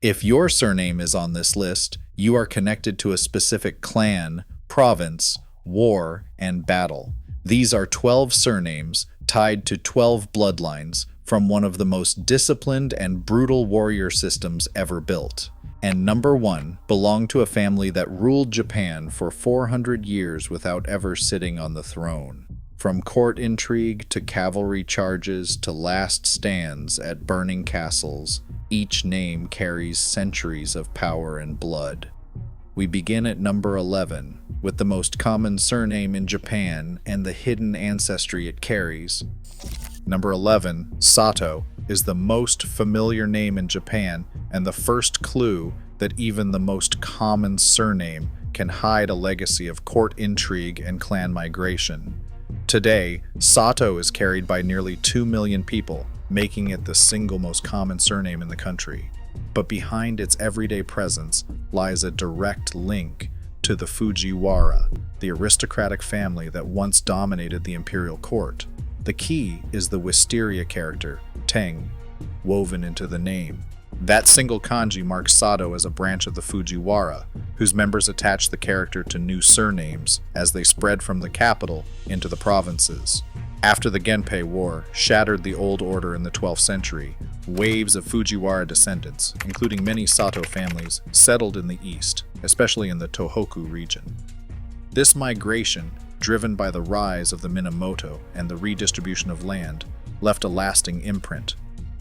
If your surname is on this list, you are connected to a specific clan, province, war, and battle. These are 12 surnames tied to 12 bloodlines from one of the most disciplined and brutal warrior systems ever built. And number 1 belonged to a family that ruled Japan for 400 years without ever sitting on the throne. From court intrigue to cavalry charges to last stands at burning castles, each name carries centuries of power and blood. We begin at number 11, with the most common surname in Japan and the hidden ancestry it carries. Number 11, Sato, is the most familiar name in Japan and the first clue that even the most common surname can hide a legacy of court intrigue and clan migration. Today, Sato is carried by nearly 2 million people, making it the single most common surname in the country. But behind its everyday presence lies a direct link to the Fujiwara, the aristocratic family that once dominated the imperial court. The key is the wisteria character, Teng, woven into the name. That single kanji marks Sato as a branch of the Fujiwara, whose members attach the character to new surnames as they spread from the capital into the provinces. After the Genpei War shattered the old order in the 12th century, waves of Fujiwara descendants, including many Sato families, settled in the east, especially in the Tohoku region. This migration, driven by the rise of the Minamoto and the redistribution of land, left a lasting imprint.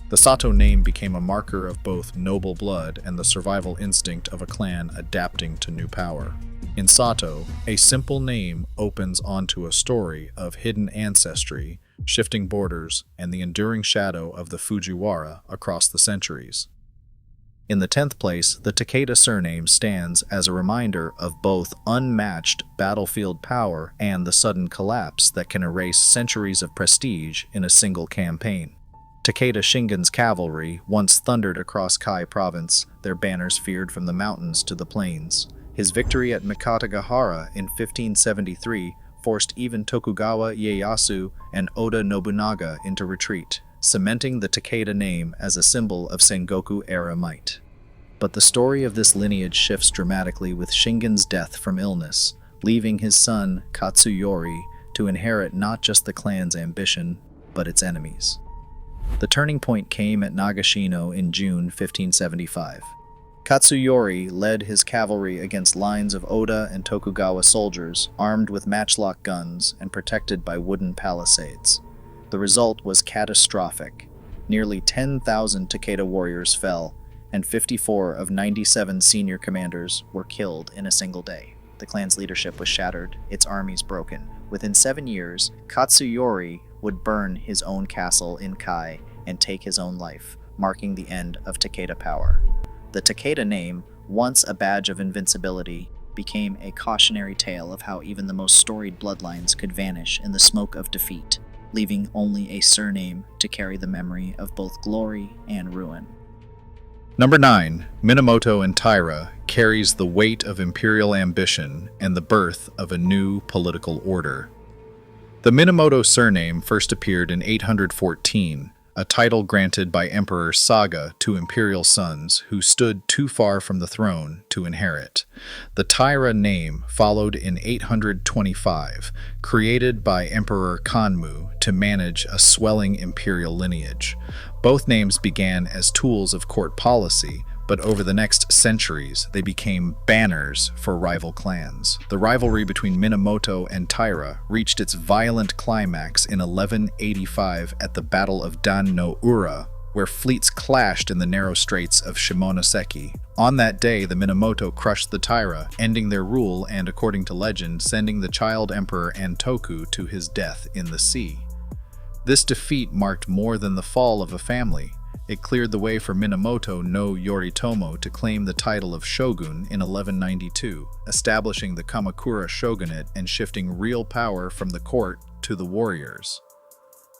The Sato name became a marker of both noble blood and the survival instinct of a clan adapting to new power. In Sato, a simple name opens onto a story of hidden ancestry, shifting borders, and the enduring shadow of the Fujiwara across the centuries. In the 10th place, the Takeda surname stands as a reminder of both unmatched battlefield power and the sudden collapse that can erase centuries of prestige in a single campaign. Takeda Shingen's cavalry once thundered across Kai province, their banners feared from the mountains to the plains. His victory at Mikatagahara in 1573 forced even Tokugawa Ieyasu and Oda Nobunaga into retreat, cementing the Takeda name as a symbol of Sengoku-era might. But the story of this lineage shifts dramatically with Shingen's death from illness, leaving his son, Katsuyori, to inherit not just the clan's ambition, but its enemies. The turning point came at Nagashino in June 1575. Katsuyori led his cavalry against lines of Oda and Tokugawa soldiers armed with matchlock guns and protected by wooden palisades. The result was catastrophic. Nearly 10,000 Takeda warriors fell, and 54 of 97 senior commanders were killed in a single day. The clan's leadership was shattered, its armies broken. Within 7 years, Katsuyori would burn his own castle in Kai and take his own life, marking the end of Takeda power. The Takeda name, once a badge of invincibility, became a cautionary tale of how even the most storied bloodlines could vanish in the smoke of defeat, leaving only a surname to carry the memory of both glory and ruin. Number 9, Minamoto and Taira carries the weight of imperial ambition and the birth of a new political order. The Minamoto surname first appeared in 814, a title granted by Emperor Saga to imperial sons who stood too far from the throne to inherit. The Taira name followed in 825, created by Emperor Kanmu to manage a swelling imperial lineage. Both names began as tools of court policy, but over the next centuries, they became banners for rival clans. The rivalry between Minamoto and Taira reached its violent climax in 1185 at the Battle of Dan no Ura, where fleets clashed in the narrow straits of Shimonoseki. On that day, the Minamoto crushed the Taira, ending their rule and, according to legend, sending the child emperor Antoku to his death in the sea. This defeat marked more than the fall of a family. It cleared the way for Minamoto no Yoritomo to claim the title of shogun in 1192, establishing the Kamakura shogunate and shifting real power from the court to the warriors.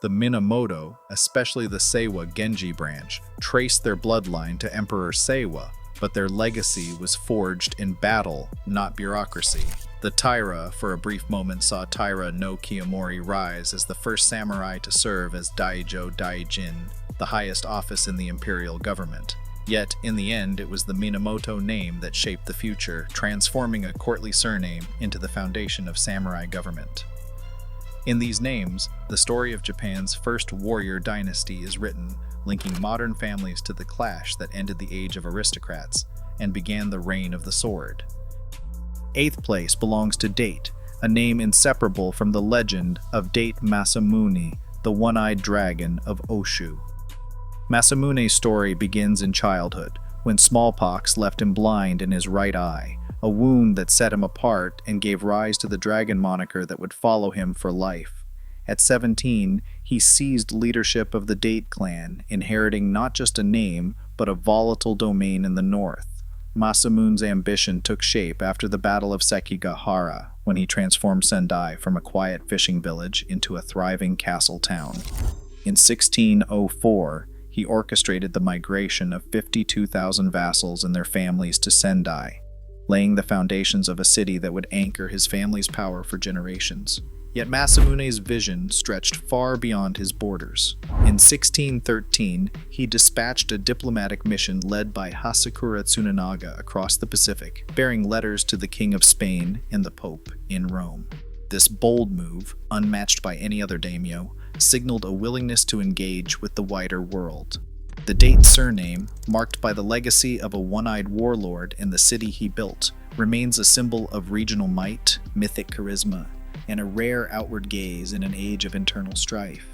The Minamoto, especially the Seiwa Genji branch, traced their bloodline to Emperor Seiwa, but their legacy was forged in battle, not bureaucracy. The Taira, for a brief moment, saw Taira no Kiyomori rise as the first samurai to serve as Daijo Daijin, the highest office in the imperial government. Yet, in the end, it was the Minamoto name that shaped the future, transforming a courtly surname into the foundation of samurai government. In these names, the story of Japan's first warrior dynasty is written, linking modern families to the clash that ended the age of aristocrats and began the reign of the sword. 8th place belongs to Date, a name inseparable from the legend of Date Masamune, the one-eyed dragon of Oshu. Masamune's story begins in childhood, when smallpox left him blind in his right eye, a wound that set him apart and gave rise to the dragon moniker that would follow him for life. At 17, he seized leadership of the Date clan, inheriting not just a name, but a volatile domain in the north. Masamune's ambition took shape after the Battle of Sekigahara, when he transformed Sendai from a quiet fishing village into a thriving castle town. In 1604, he orchestrated the migration of 52,000 vassals and their families to Sendai, laying the foundations of a city that would anchor his family's power for generations. Yet Masamune's vision stretched far beyond his borders. In 1613, he dispatched a diplomatic mission led by Hasekura Tsunanaga across the Pacific, bearing letters to the King of Spain and the Pope in Rome. This bold move, unmatched by any other daimyo, signaled a willingness to engage with the wider world. The Date surname, marked by the legacy of a one-eyed warlord and the city he built, remains a symbol of regional might, mythic charisma, and a rare outward gaze in an age of internal strife.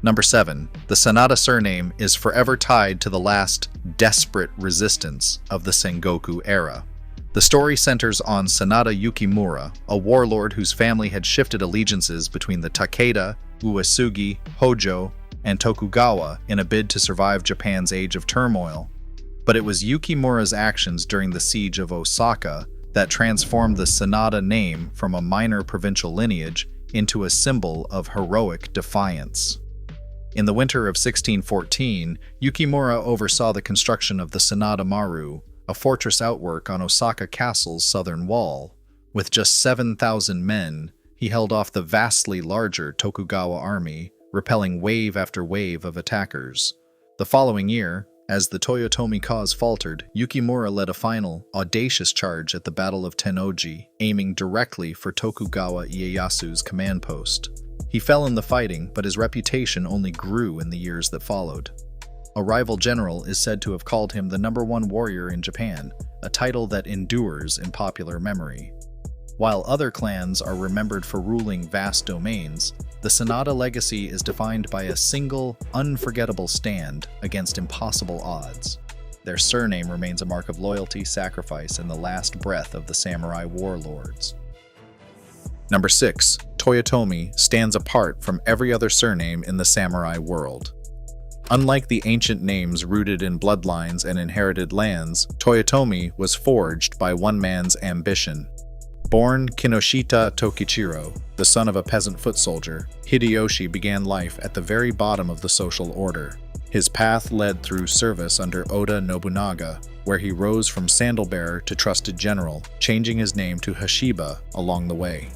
Number 7. The Sanada surname is forever tied to the last desperate resistance of the Sengoku era. The story centers on Sanada Yukimura, a warlord whose family had shifted allegiances between the Takeda, Uesugi, Hojo, and Tokugawa in a bid to survive Japan's age of turmoil. But it was Yukimura's actions during the siege of Osaka that transformed the Sanada name from a minor provincial lineage into a symbol of heroic defiance. In the winter of 1614, Yukimura oversaw the construction of the Sanada Maru, a fortress outwork on Osaka Castle's southern wall. With just 7,000 men, he held off the vastly larger Tokugawa army, repelling wave after wave of attackers. The following year, as the Toyotomi cause faltered, Yukimura led a final, audacious charge at the Battle of Tennoji, aiming directly for Tokugawa Ieyasu's command post. He fell in the fighting, but his reputation only grew in the years that followed. A rival general is said to have called him the #1 warrior in Japan, a title that endures in popular memory. While other clans are remembered for ruling vast domains, the Sanada legacy is defined by a single, unforgettable stand against impossible odds. Their surname remains a mark of loyalty, sacrifice, and the last breath of the samurai warlords. Number 6. Toyotomi stands apart from every other surname in the samurai world. Unlike the ancient names rooted in bloodlines and inherited lands, Toyotomi was forged by one man's ambition. Born Kinoshita Tokichiro, the son of a peasant foot soldier, Hideyoshi began life at the very bottom of the social order. His path led through service under Oda Nobunaga, where he rose from sandal-bearer to trusted general, changing his name to Hashiba along the way.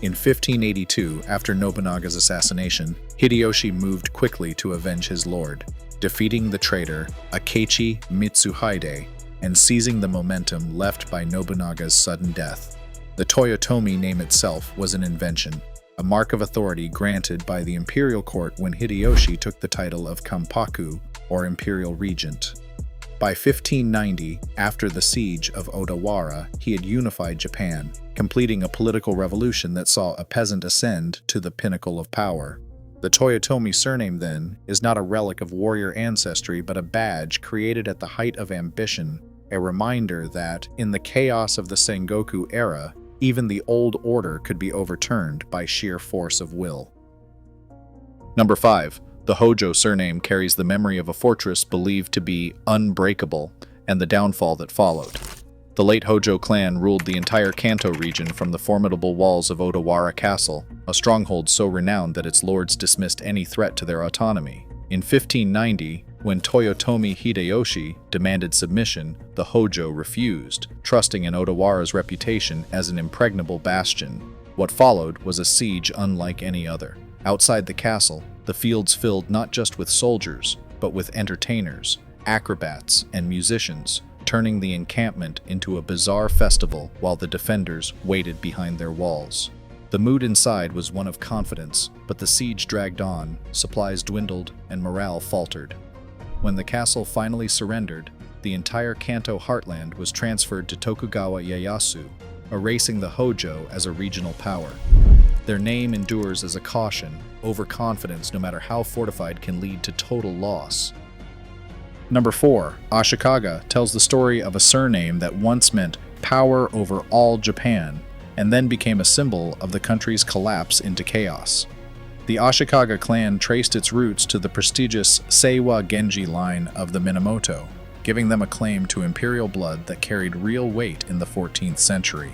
In 1582, after Nobunaga's assassination, Hideyoshi moved quickly to avenge his lord, defeating the traitor Akechi Mitsuhide and seizing the momentum left by Nobunaga's sudden death. The Toyotomi name itself was an invention, a mark of authority granted by the imperial court when Hideyoshi took the title of Kampaku, or imperial regent. By 1590, after the siege of Odawara, he had unified Japan, completing a political revolution that saw a peasant ascend to the pinnacle of power. The Toyotomi surname, then, is not a relic of warrior ancestry but a badge created at the height of ambition, a reminder that, in the chaos of the Sengoku era, even the old order could be overturned by sheer force of will. Number 5. The Hojo surname carries the memory of a fortress believed to be unbreakable and the downfall that followed. The late Hojo clan ruled the entire Kanto region from the formidable walls of Odawara Castle, a stronghold so renowned that its lords dismissed any threat to their autonomy. In 1590, when Toyotomi Hideyoshi demanded submission, the Hojo refused, trusting in Odawara's reputation as an impregnable bastion. What followed was a siege unlike any other. Outside the castle, the fields filled not just with soldiers, but with entertainers, acrobats, and musicians, turning the encampment into a bizarre festival while the defenders waited behind their walls. The mood inside was one of confidence, but the siege dragged on, supplies dwindled, and morale faltered. When the castle finally surrendered, the entire Kanto heartland was transferred to Tokugawa Ieyasu, erasing the Hojo as a regional power. Their name endures as a caution. Overconfidence, no matter how fortified, can lead to total loss. Number 4. Ashikaga tells the story of a surname that once meant power over all Japan, and then became a symbol of the country's collapse into chaos. The Ashikaga clan traced its roots to the prestigious Seiwa Genji line of the Minamoto, giving them a claim to imperial blood that carried real weight in the 14th century.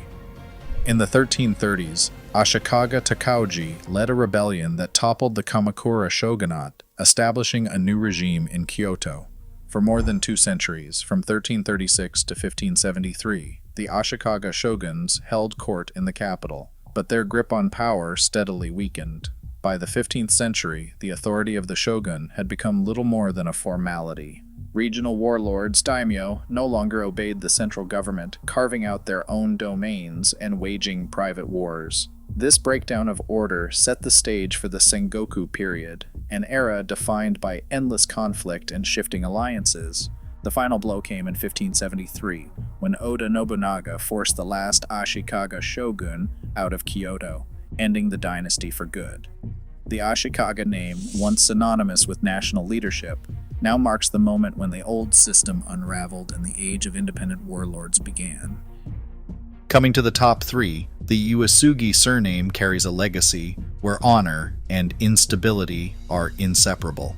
In the 1330s, Ashikaga Takauji led a rebellion that toppled the Kamakura shogunate, establishing a new regime in Kyoto. For more than 2 centuries, from 1336 to 1573, the Ashikaga shoguns held court in the capital, but their grip on power steadily weakened. By the 15th century, the authority of the shogun had become little more than a formality. Regional warlords, daimyo, no longer obeyed the central government, carving out their own domains and waging private wars. This breakdown of order set the stage for the Sengoku period, an era defined by endless conflict and shifting alliances. The final blow came in 1573, when Oda Nobunaga forced the last Ashikaga shogun out of Kyoto, ending the dynasty for good. The Ashikaga name, once synonymous with national leadership, now marks the moment when the old system unraveled and the age of independent warlords began. Coming to the top 3, the Uesugi surname carries a legacy where honor and instability are inseparable.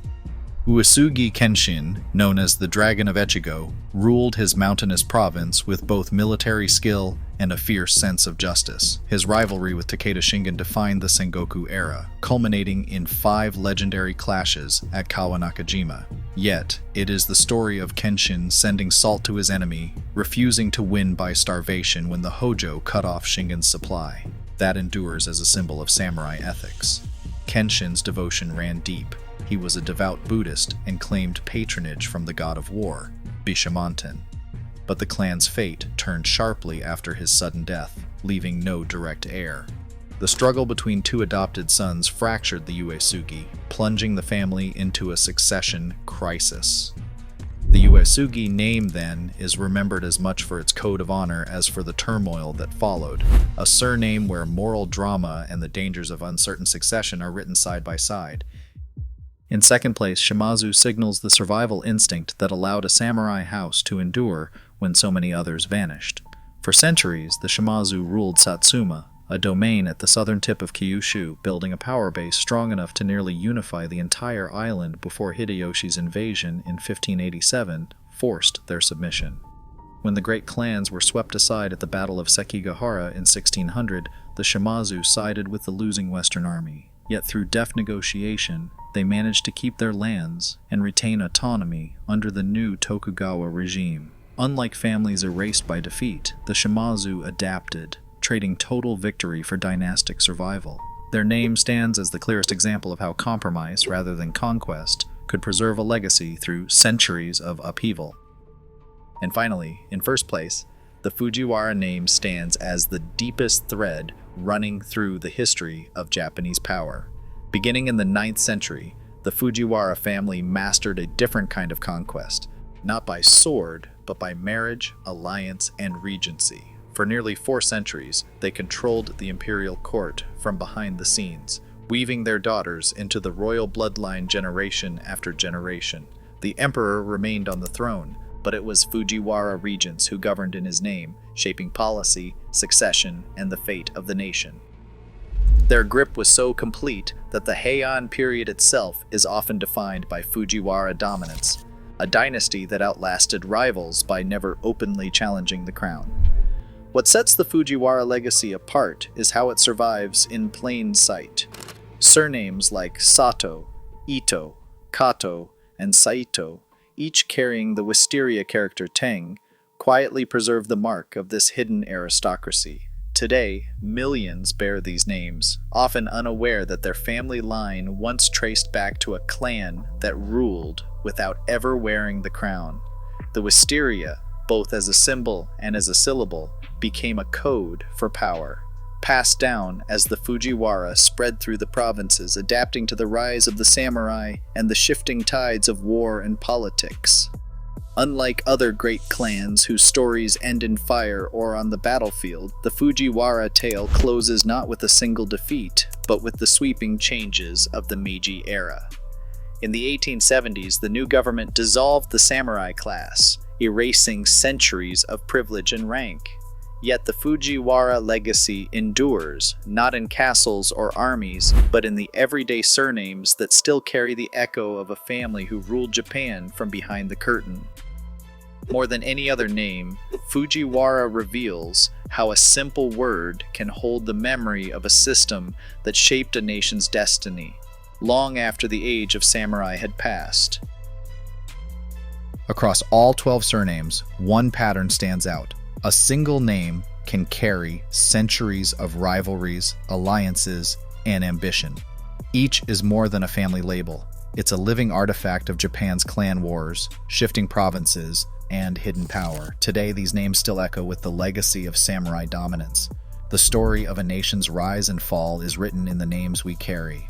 Uesugi Kenshin, known as the Dragon of Echigo, ruled his mountainous province with both military skill and a fierce sense of justice. His rivalry with Takeda Shingen defined the Sengoku era, culminating in 5 legendary clashes at Kawanakajima. Yet, it is the story of Kenshin sending salt to his enemy, refusing to win by starvation when the Hojo cut off Shingen's supply. That endures as a symbol of samurai ethics. Kenshin's devotion ran deep. He was a devout Buddhist and claimed patronage from the god of war, Bishamonten. But the clan's fate turned sharply after his sudden death, leaving no direct heir. The struggle between 2 adopted sons fractured the Uesugi, plunging the family into a succession crisis. The Uesugi name, then, is remembered as much for its code of honor as for the turmoil that followed, a surname where moral drama and the dangers of uncertain succession are written side by side. In second place, Shimazu signals the survival instinct that allowed a samurai house to endure when so many others vanished. For centuries, the Shimazu ruled Satsuma, a domain at the southern tip of Kyushu, building a power base strong enough to nearly unify the entire island before Hideyoshi's invasion in 1587 forced their submission. When the great clans were swept aside at the Battle of Sekigahara in 1600, the Shimazu sided with the losing Western army. Yet through deft negotiation, they managed to keep their lands and retain autonomy under the new Tokugawa regime. Unlike families erased by defeat, the Shimazu adapted, trading total victory for dynastic survival. Their name stands as the clearest example of how compromise, rather than conquest, could preserve a legacy through centuries of upheaval. And finally, in first place, the Fujiwara name stands as the deepest thread running through the history of Japanese power. Beginning in the 9th century, the Fujiwara family mastered a different kind of conquest, not by sword, but by marriage, alliance, and regency. For nearly 4 centuries, they controlled the imperial court from behind the scenes, weaving their daughters into the royal bloodline generation after generation. The emperor remained on the throne, but it was Fujiwara regents who governed in his name, shaping policy, succession, and the fate of the nation. Their grip was so complete that the Heian period itself is often defined by Fujiwara dominance, a dynasty that outlasted rivals by never openly challenging the crown. What sets the Fujiwara legacy apart is how it survives in plain sight. Surnames like Sato, Ito, Kato, and Saito, each carrying the wisteria character Teng, quietly preserve the mark of this hidden aristocracy. Today, millions bear these names, often unaware that their family line once traced back to a clan that ruled without ever wearing the crown. The wisteria, both as a symbol and as a syllable, became a code for power, passed down as the Fujiwara spread through the provinces, adapting to the rise of the samurai and the shifting tides of war and politics. Unlike other great clans whose stories end in fire or on the battlefield, the Fujiwara tale closes not with a single defeat, but with the sweeping changes of the Meiji era. In the 1870s, the new government dissolved the samurai class, erasing centuries of privilege and rank. Yet the Fujiwara legacy endures, not in castles or armies, but in the everyday surnames that still carry the echo of a family who ruled Japan from behind the curtain. More than any other name, Fujiwara reveals how a simple word can hold the memory of a system that shaped a nation's destiny, long after the age of samurai had passed. Across all 12 surnames, one pattern stands out. A single name can carry centuries of rivalries, alliances, and ambition. Each is more than a family label. It's a living artifact of Japan's clan wars, shifting provinces, and hidden power. Today, these names still echo with the legacy of samurai dominance. The story of a nation's rise and fall is written in the names we carry.